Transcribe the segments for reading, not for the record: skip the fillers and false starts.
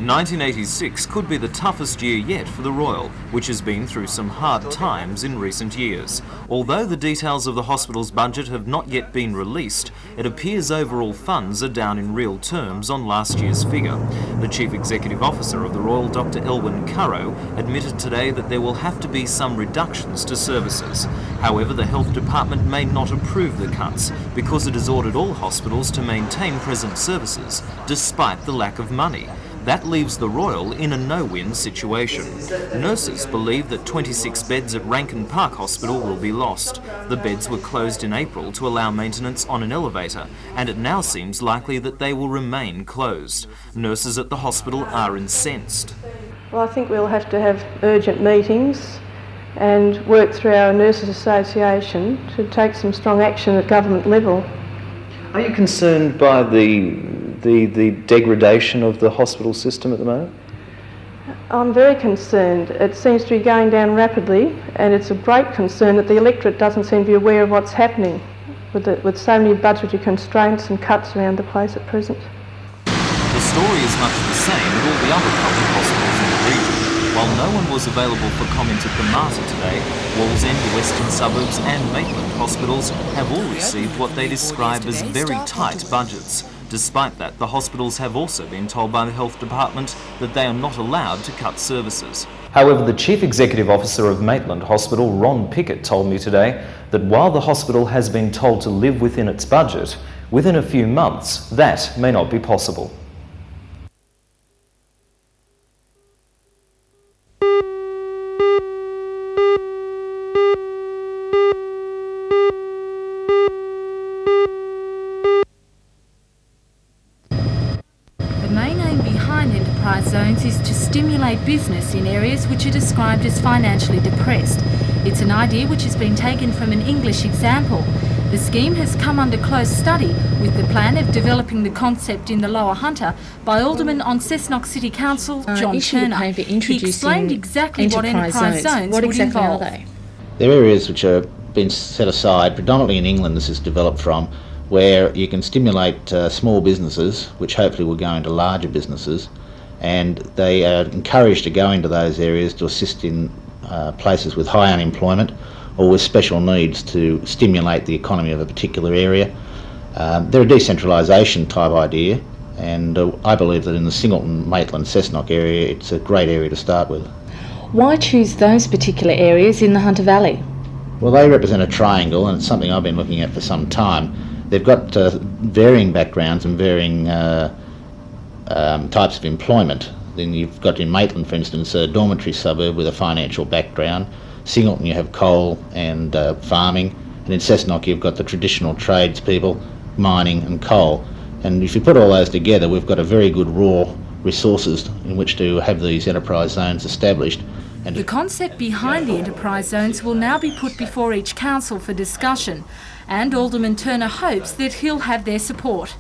1986 could be the toughest year yet for the Royal, which has been through some hard times in recent years. Although the details of the hospital's budget have not yet been released, it appears overall funds are down in real terms on last year's figure. The Chief Executive Officer of the Royal, Dr Elwyn Currow, admitted today that there will have to be some reductions to services. However, the Health Department may not approve the cuts because it has ordered all hospitals to maintain present services despite the lack of money. That leaves the Royal in a no-win situation. Nurses believe that 26 beds at Rankin Park Hospital will be lost. The beds were closed in April to allow maintenance on an elevator, and it now seems likely that they will remain closed. Nurses at the hospital are incensed. Well, I think we'll have to have urgent meetings and work through our Nurses Association to take some strong action at government level. Are you concerned by the degradation of the hospital system at the moment? I'm very concerned. It seems to be going down rapidly, and it's a great concern that the electorate doesn't seem to be aware of what's happening with so many budgetary constraints and cuts around the place at present. The story is much the same at all the other public hospitals in the region. While no one was available for comment at the Martyr today, Wallsend, the Western Suburbs and Maitland hospitals have all received what they describe as very tight budgets. Despite that, the hospitals have also been told by the Health Department that they are not allowed to cut services. However, the Chief Executive Officer of Maitland Hospital, Ron Pickett, told me today that while the hospital has been told to live within its budget, within a few months that may not be possible. Zones is to stimulate business in areas which are described as financially depressed. It's an idea which has been taken from an English example. The scheme has come under close study with the plan of developing the concept in the Lower Hunter by Alderman on Cessnock City Council, John Turner. He explained exactly what enterprise zones would involve. They're areas which are been set aside, predominantly in England this is developed from, where you can stimulate small businesses, which hopefully will go into larger businesses, and they are encouraged to go into those areas to assist in places with high unemployment or with special needs to stimulate the economy of a particular area. They're a decentralisation type idea, and I believe that in the Singleton, Maitland, Cessnock area it's a great area to start with. Why choose those particular areas in the Hunter Valley? Well, they represent a triangle, and it's something I've been looking at for some time. They've got varying backgrounds and varying types of employment. Then you've got in Maitland, for instance, a dormitory suburb with a financial background. Singleton you have coal and farming, and in Cessnock you've got the traditional tradespeople, mining and coal. And if you put all those together, we've got a very good raw resources in which to have these enterprise zones established. And the concept behind the enterprise zones will now be put before each council for discussion, and Alderman Turner hopes that he'll have their support.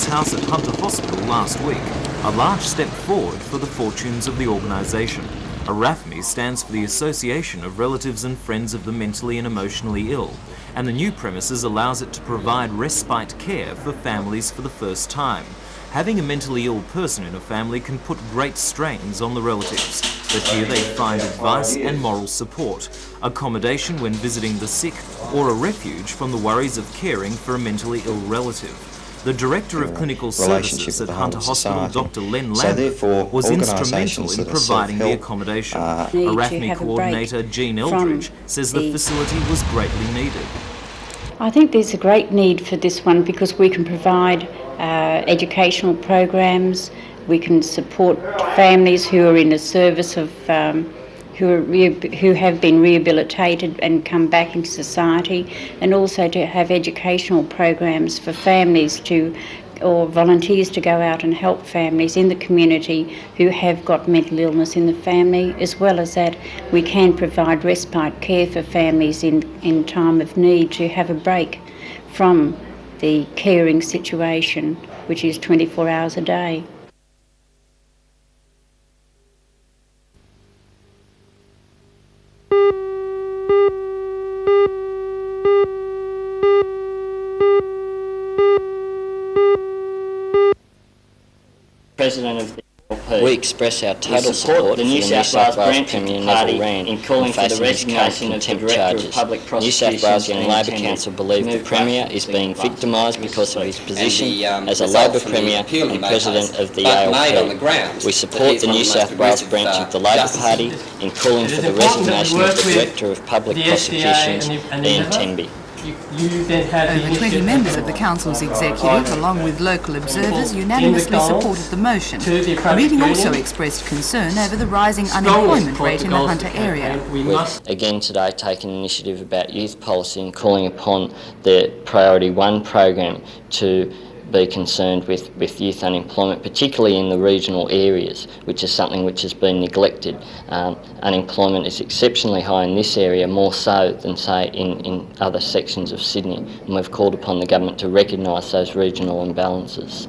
House at Hunter Hospital last week, a large step forward for the fortunes of the organisation. ARAFME stands for the Association of Relatives and Friends of the Mentally and Emotionally Ill, and the new premises allows it to provide respite care for families for the first time. Having a mentally ill person in a family can put great strains on the relatives, but here they find advice and moral support, accommodation when visiting the sick, or a refuge from the worries of caring for a mentally ill relative. The Director of Clinical Services at Hunter Hospital, Dr Len Lambert, was instrumental in providing the accommodation. ARAFME Coordinator Jean Eldridge says the facility was greatly needed. I think there's a great need for this one because we can provide educational programs, we can support families who are in the service of who have been rehabilitated and come back into society, and also to have educational programs for families or volunteers to go out and help families in the community who have got mental illness in the family. As well as that, we can provide respite care for families in time of need to have a break from the caring situation, which is 24 hours a day. President of the LP. We express our total support for the New South Wales Premier Neville Rand in calling for the facing his current resignation of the contempt Director of charges. Public New Prosecutions South Wales Young being Labor tendered. Council believe the Move Premier buses is being being bussed victimised to because of his Strait. position And the as a result Labor from the Premier appeal he and made President has of the but made on the ALP. grounds We that support he's the one New of the most South Wales aggressive, branch of the Labor justices. Party in calling for the resignation of the Director of Public Prosecutions, Ian Tenby. Over 20 members of the Council's executive, along with local observers, unanimously supported the motion. The meeting also expressed concern over the rising unemployment rate in the Hunter area. We've again today taken initiative about youth policy and calling upon the Priority 1 program to be concerned with youth unemployment, particularly in the regional areas, which is something which has been neglected. Unemployment is exceptionally high in this area, more so than, say, in other sections of Sydney, and we've called upon the government to recognise those regional imbalances.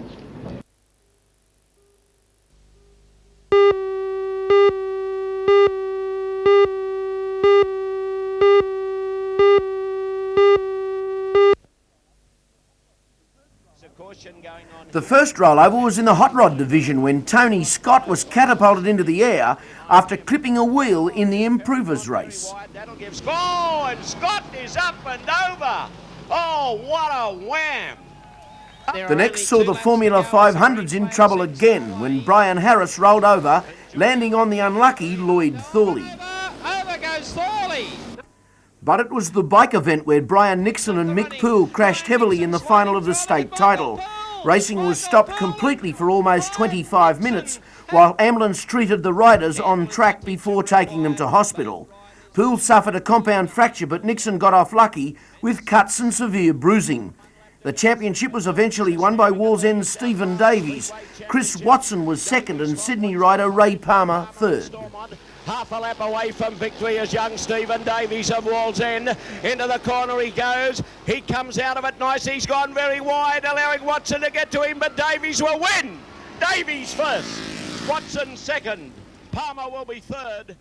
The first rollover was in the hot rod division when Tony Scott was catapulted into the air after clipping a wheel in the improvers race. That'll give score, and Scott is up and over. Oh, what a wham! The next saw the Formula 500s in trouble again when Brian Harris rolled over, landing on the unlucky Lloyd Thorley. Over goes Thorley. But it was the bike event where Brian Nixon and Mick Poole crashed heavily in the final of the state title. Racing was stopped completely for almost 25 minutes while ambulance treated the riders on track before taking them to hospital. Poole suffered a compound fracture, but Nixon got off lucky with cuts and severe bruising. The championship was eventually won by Wallsend's Stephen Davies. Chris Watson was second and Sydney rider Ray Palmer third. Half a lap away from victory is young Stephen Davies of Wallsend. Into the corner he goes. He comes out of it nice. He's gone very wide, allowing Watson to get to him, but Davies will win. Davies first, Watson second, Palmer will be third.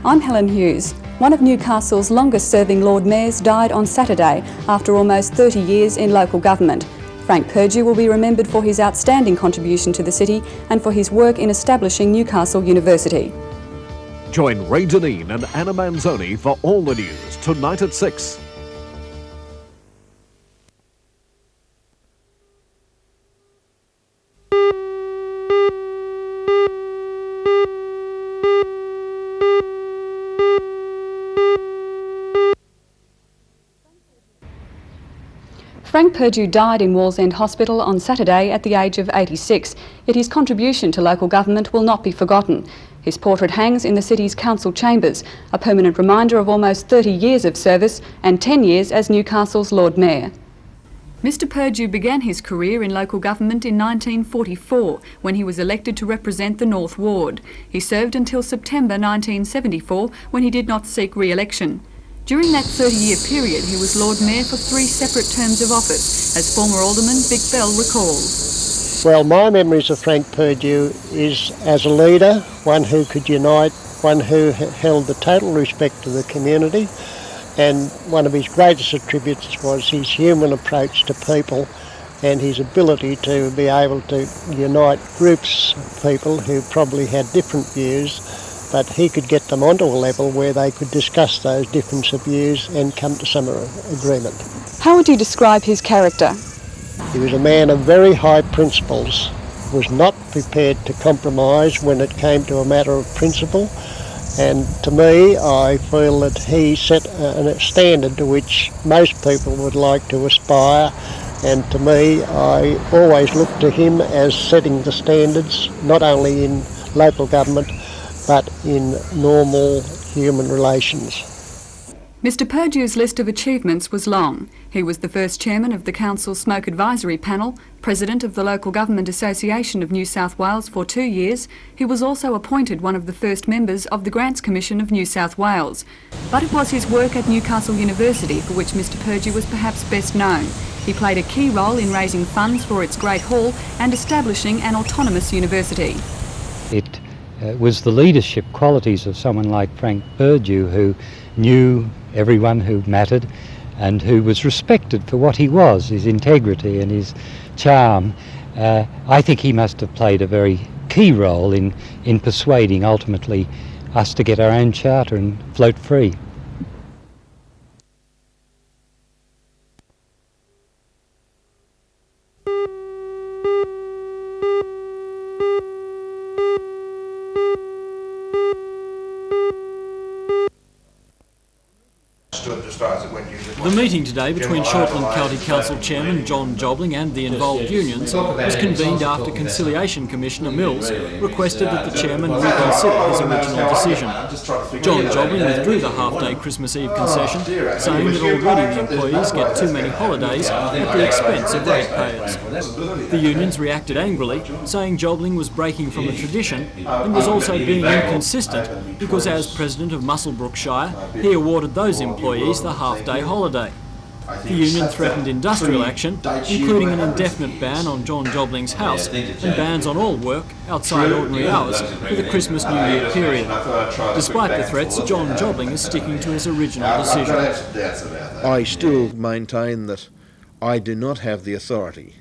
I'm Helen Hughes. One of Newcastle's longest-serving Lord Mayors died on Saturday after almost 30 years in local government. Frank Perdue will be remembered for his outstanding contribution to the city and for his work in establishing Newcastle University. Join Ray Deneen and Anna Manzoni for all the news tonight at 6. Frank Perdue died in Wallsend Hospital on Saturday at the age of 86, yet his contribution to local government will not be forgotten. His portrait hangs in the city's council chambers, a permanent reminder of almost 30 years of service and 10 years as Newcastle's Lord Mayor. Mr Perdue began his career in local government in 1944 when he was elected to represent the North Ward. He served until September 1974 when he did not seek re-election. During that 30-year period, he was Lord Mayor for 3 separate terms of office, as former Alderman Vic Bell recalls. Well, my memories of Frank Perdue is as a leader, one who could unite, one who held the total respect of the community, and one of his greatest attributes was his human approach to people and his ability to be able to unite groups of people who probably had different views, but he could get them onto a level where they could discuss those difference of views and come to some agreement. How would you describe his character? He was a man of very high principles, was not prepared to compromise when it came to a matter of principle, and to me I feel that he set a standard to which most people would like to aspire, and to me I always look to him as setting the standards not only in local government but in normal human relations. Mr Purdue's list of achievements was long. He was the first chairman of the Council's Smoke Advisory Panel, president of the Local Government Association of New South Wales for 2 years. He was also appointed one of the first members of the Grants Commission of New South Wales. But it was his work at Newcastle University for which Mr Purdue was perhaps best known. He played a key role in raising funds for its Great Hall and establishing an autonomous university. It was the leadership qualities of someone like Frank Purdue, who knew everyone who mattered and who was respected for what he was, his integrity and his charm. I think he must have played a very key role in persuading ultimately us to get our own charter and float free. The meeting today between Shortland County Council Chairman John Jobling and the involved unions was convened after Conciliation Commissioner Mills requested that the chairman reconsider his original decision. John Jobling withdrew the half-day Christmas Eve concession, saying that already the employees get too many holidays at the expense of ratepayers. The unions reacted angrily, saying Jobling was breaking from a tradition and was also being inconsistent because as president of Muswellbrook Shire, he awarded those employees the half-day holiday. The union threatened industrial action, including an indefinite ban on John Jobling's house and bans on all work outside ordinary hours for the Christmas New Year period. Despite the threats, John Jobling is sticking to his original decision. I still maintain that I do not have the authority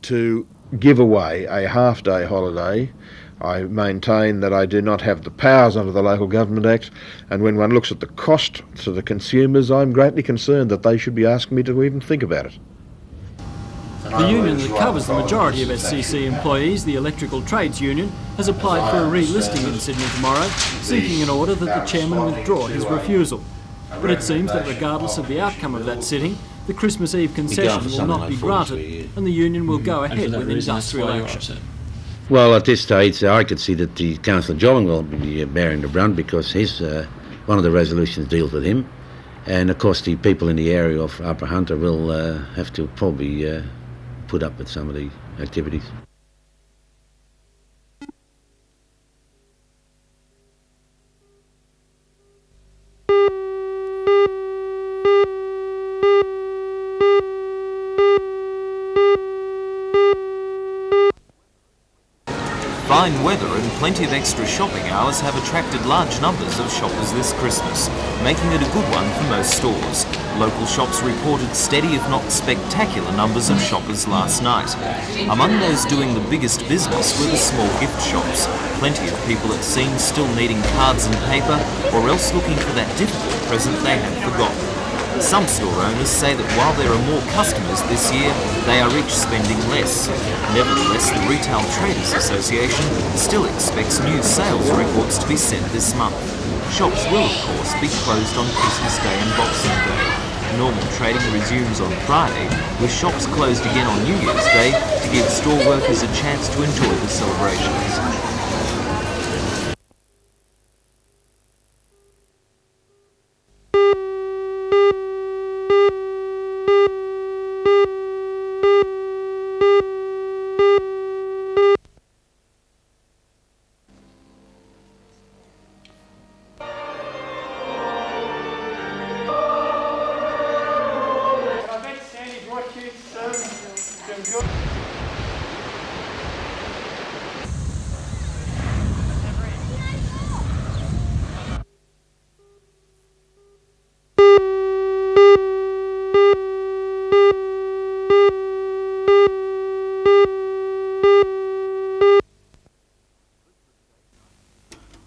to give away a half-day holiday. I maintain that I do not have the powers under the Local Government Act, and when one looks at the cost to the consumers, I'm greatly concerned that they should be asking me to even think about it. The union that covers the majority of SCC employees, the Electrical Trades Union, has applied for a relisting in Sydney tomorrow, seeking an order that the chairman withdraw his refusal. But it seems that regardless of the outcome of that sitting, the Christmas Eve concession will not be granted, and the union will go ahead with industrial action. Well, at this stage, I could see that the Councillor Jobling will be bearing the brunt because his one of the resolutions deals with him, and of course the people in the area of Upper Hunter will have to probably put up with some of the activities. Fine weather and plenty of extra shopping hours have attracted large numbers of shoppers this Christmas, making it a good one for most stores. Local shops reported steady if not spectacular numbers of shoppers last night. Among those doing the biggest business were the small gift shops. Plenty of people it seems still needing cards and paper or else looking for that difficult present they had forgotten. Some store owners say that while there are more customers this year, they are each spending less. Nevertheless, the Retail Traders Association still expects new sales records to be set this month. Shops will, of course, be closed on Christmas Day and Boxing Day. Normal trading resumes on Friday, with shops closed again on New Year's Day to give store workers a chance to enjoy the celebrations.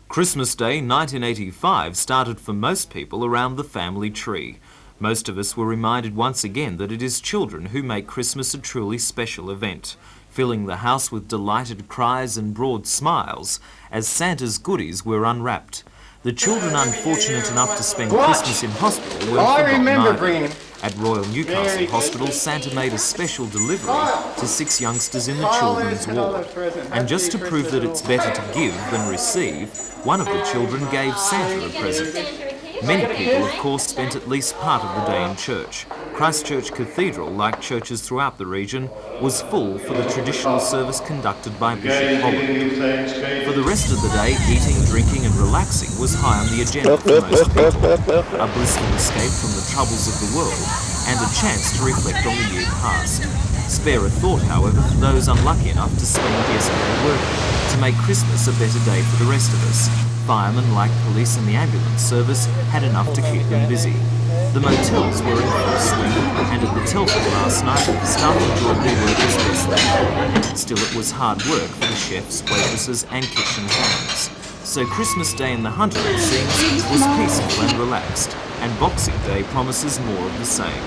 Christmas Day 1985 started for most people around the family tree. Most of us were reminded once again that it is children who make Christmas a truly special event, filling the house with delighted cries and broad smiles as Santa's goodies were unwrapped. The children unfortunate enough to spend Christmas in hospital were forgotten either. At Royal Newcastle Hospital, Santa made a special delivery to 6 youngsters in the children's ward. And just to prove that it's better to give than receive, one of the children gave Santa a present. Many people, of course, spent at least part of the day in church. Christchurch Cathedral, like churches throughout the region, was full for the traditional service conducted by Bishop Holland. For the rest of the day, eating, drinking and relaxing was high on the agenda for most people. A blissful escape from the troubles of the world and a chance to reflect on the year past. Spare a thought, however, for those unlucky enough to spend yesterday working to make Christmas a better day for the rest of us. Firemen, like police and the ambulance service, had enough to keep them busy. The motels were in full swing, and at the Telford last night, staff enjoyed their work as best they could. Still, it was hard work for the chefs, waitresses and kitchen hands. So Christmas Day in the Hunter, it seems, was peaceful and relaxed, and Boxing Day promises more of the same.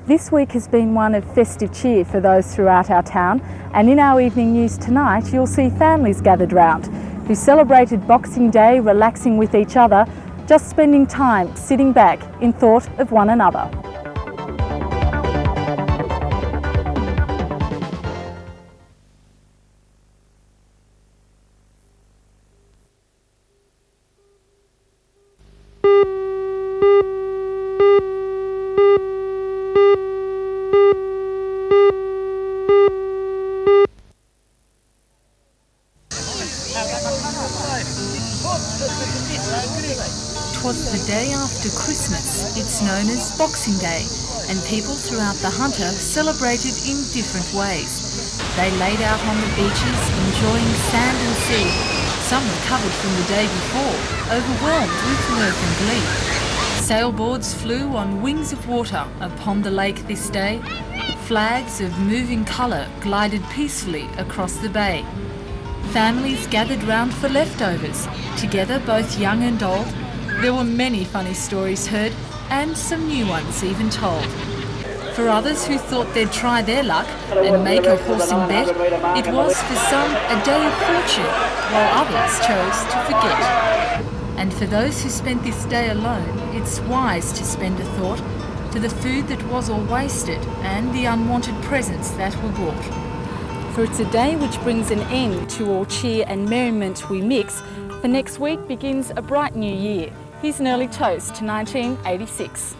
This week has been one of festive cheer for those throughout our town, and in our evening news tonight you'll see families gathered round who celebrated Boxing Day relaxing with each other, just spending time sitting back in thought of one another. Twas the day after Christmas. It's known as Boxing Day, and people throughout the Hunter celebrated in different ways. They laid out on the beaches, enjoying sand and sea. Some recovered from the day before, overwhelmed with mirth and glee. Sailboards flew on wings of water upon the lake this day. Flags of moving colour glided peacefully across the bay. Families gathered round for leftovers, together both young and old. There were many funny stories heard, and some new ones even told. For others who thought they'd try their luck and make a horsing bet, it was for some a day of fortune, while others chose to forget. And for those who spent this day alone, it's wise to spend a thought to the food that was all wasted and the unwanted presents that were bought. For it's a day which brings an end to all cheer and merriment we mix, for next week begins a bright new year. Here's an early toast to 1986.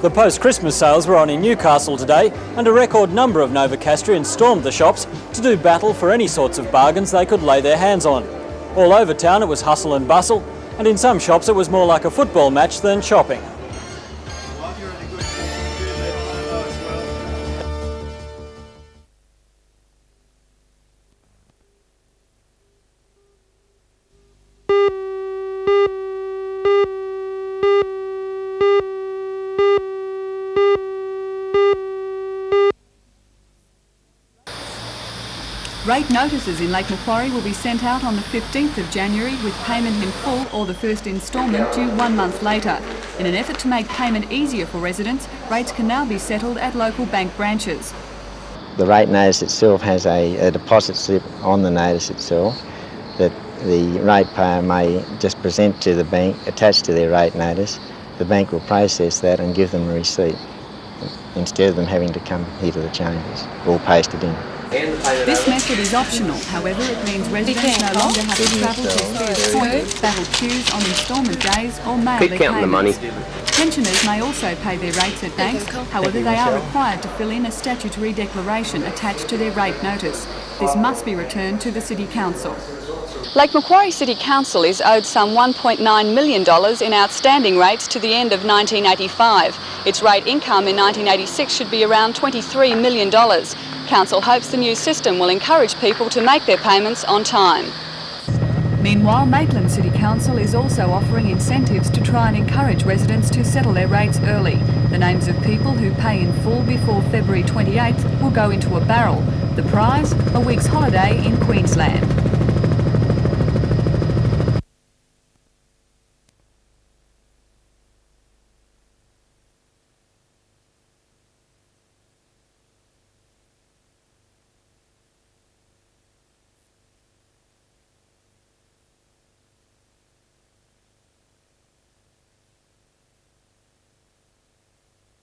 The post-Christmas sales were on in Newcastle today, and a record number of Novocastrians stormed the shops to do battle for any sorts of bargains they could lay their hands on. All over town it was hustle and bustle, and in some shops it was more like a football match than shopping. Rate notices in Lake Macquarie will be sent out on the 15th of January with payment in full or the first instalment due 1 month later. In an effort to make payment easier for residents, rates can now be settled at local bank branches. The rate notice itself has a deposit slip on the notice itself that the ratepayer may just present to the bank attached to their rate notice. The bank will process that and give them a receipt instead of them having to come here to the chambers, all posted in. This method is optional, however it means residents no longer have to travel to Spears Point, battle queues on instalment days or mail their payments. Pensioners may also pay their rates at banks, however they are required to fill in a statutory declaration attached to their rate notice. This must be returned to the City Council. Lake Macquarie City Council is owed some $1.9 million in outstanding rates to the end of 1985. Its rate income in 1986 should be around $23 million. Council hopes the new system will encourage people to make their payments on time. Meanwhile, Maitland City Council is also offering incentives to try and encourage residents to settle their rates early. The names of people who pay in full before February 28th will go into a barrel. The prize, a week's holiday in Queensland.